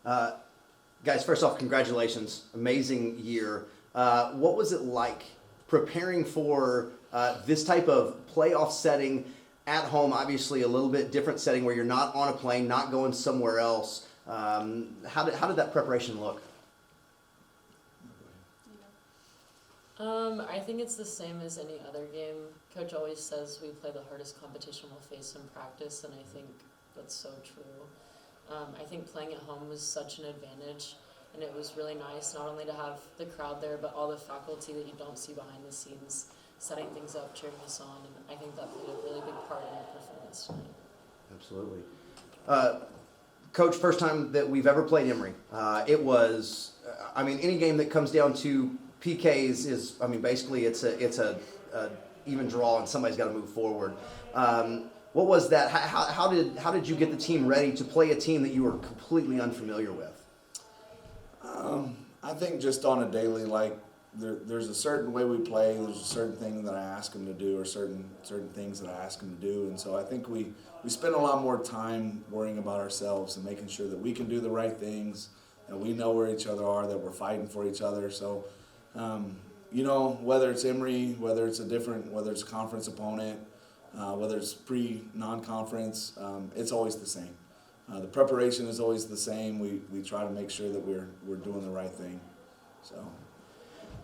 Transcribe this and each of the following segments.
Guys, first off, congratulations. Amazing year. What was it like preparing for this type of playoff setting at home? Obviously, a little bit different setting where you're not on a plane, not going somewhere else. How did that preparation look? I think it's the same as any other game. Coach always says we play the hardest competition we'll face in practice, and I think that's so true. I think playing at home was such an advantage, and it was really nice not only to have the crowd there, but all the faculty that you don't see behind the scenes setting things up, cheering us on, and I think that played a really big part in our performance tonight. Absolutely. Coach, first time that we've ever played Emory. It was, any game that comes down to PKs is, basically it's a even draw and somebody's got to move forward. What was that? How did you get the team ready to play a team that you were completely unfamiliar with? I think just on a daily, there's a certain way we play. There's a certain thing that I ask them to do, or certain things that I ask them to do, and so I think we spend a lot more time worrying about ourselves and making sure that we can do the right things, that we know where each other are, that we're fighting for each other. So, whether it's Emory, whether it's a conference opponent, whether it's non-conference, it's always the same. The preparation is always the same. We try to make sure that we're doing the right thing.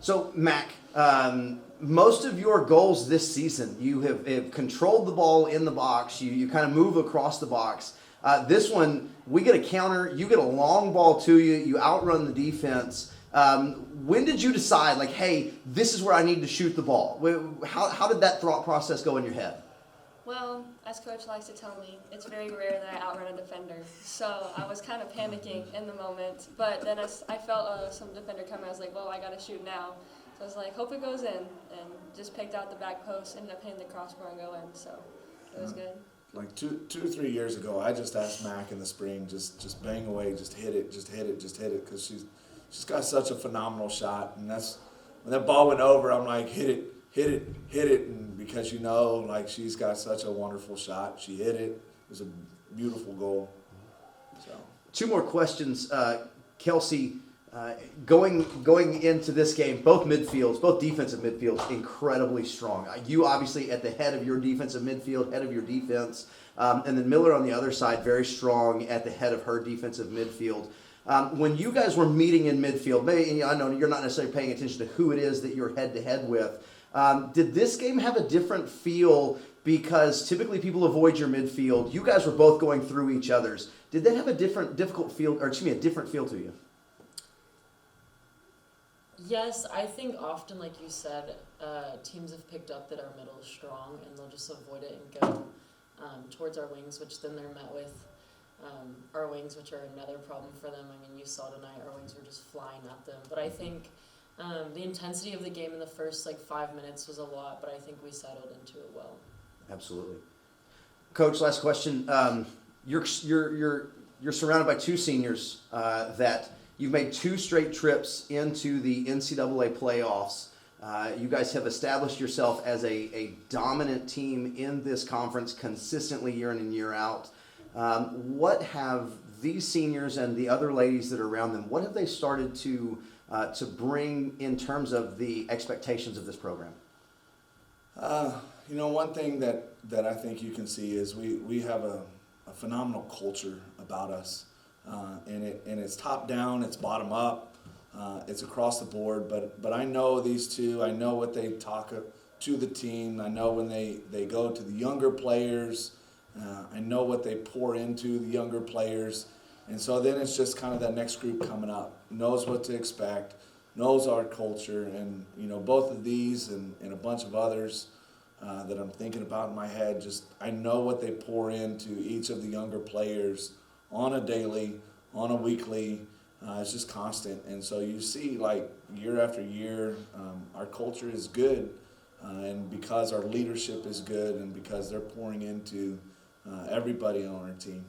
So Mac, most of your goals this season, you have controlled the ball in the box. You kind of move across the box. This one, we get a counter. You get a long ball to you. You outrun the defense. When did you decide, hey, this is where I need to shoot the ball? How did that thought process go in your head? Well, as Coach likes to tell me, it's very rare that I outrun a defender. So I was kind of panicking in the moment. But then as I felt some defender coming, I was like, well, I got to shoot now. So I was like, hope it goes in. And just picked out the back post, ended up hitting the crossbar and go in. So it was good. Like two or 3 years ago, I just asked Mac in the spring, just bang away, just hit it, because she's got such a phenomenal shot. And that's when that ball went over, I'm like, hit it. And because she's got such a wonderful shot, she hit it. It was a beautiful goal. So 2 more questions. Kelsey, going into this game, both defensive midfields, incredibly strong. You obviously at the head of your defensive midfield, head of your defense, and then Miller on the other side, very strong at the head of her defensive midfield. When you guys were meeting in midfield, maybe I know you're not necessarily paying attention to who it is that you're head-to-head with. Did this game have a different feel because typically people avoid your midfield? You guys were both going through each other's. Did that have a different feel to you? Yes, I think often, like you said, teams have picked up that our middle is strong and they'll just avoid it and go towards our wings, which then they're met with our wings, which are another problem for them. You saw tonight our wings were just flying at them. But I think the intensity of the game in the first 5 minutes was a lot, but I think we settled into it well. Absolutely. Coach, last question. You're surrounded by 2 seniors that you've made 2 straight trips into the NCAA playoffs. You guys have established yourself as a dominant team in this conference consistently year in and year out. What have these seniors and the other ladies that are around them, what have they started to bring in terms of the expectations of this program? One thing that I think you can see is we have a phenomenal culture about us, and it's top down, it's bottom up, it's across the board. But I know these 2. I know what they talk to the team. I know when they go to the younger players. I know what they pour into the younger players. And so then it's just kind of that next group coming up, knows what to expect, knows our culture, and both of these and a bunch of others that I'm thinking about in my head, I know what they pour into each of the younger players on a daily, on a weekly. It's just constant. And so you see, year after year, our culture is good, and because our leadership is good and because they're pouring into everybody on our team.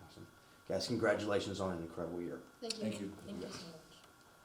Awesome. Guys, congratulations on an incredible year. Thank you. Thank you. Thank you so much.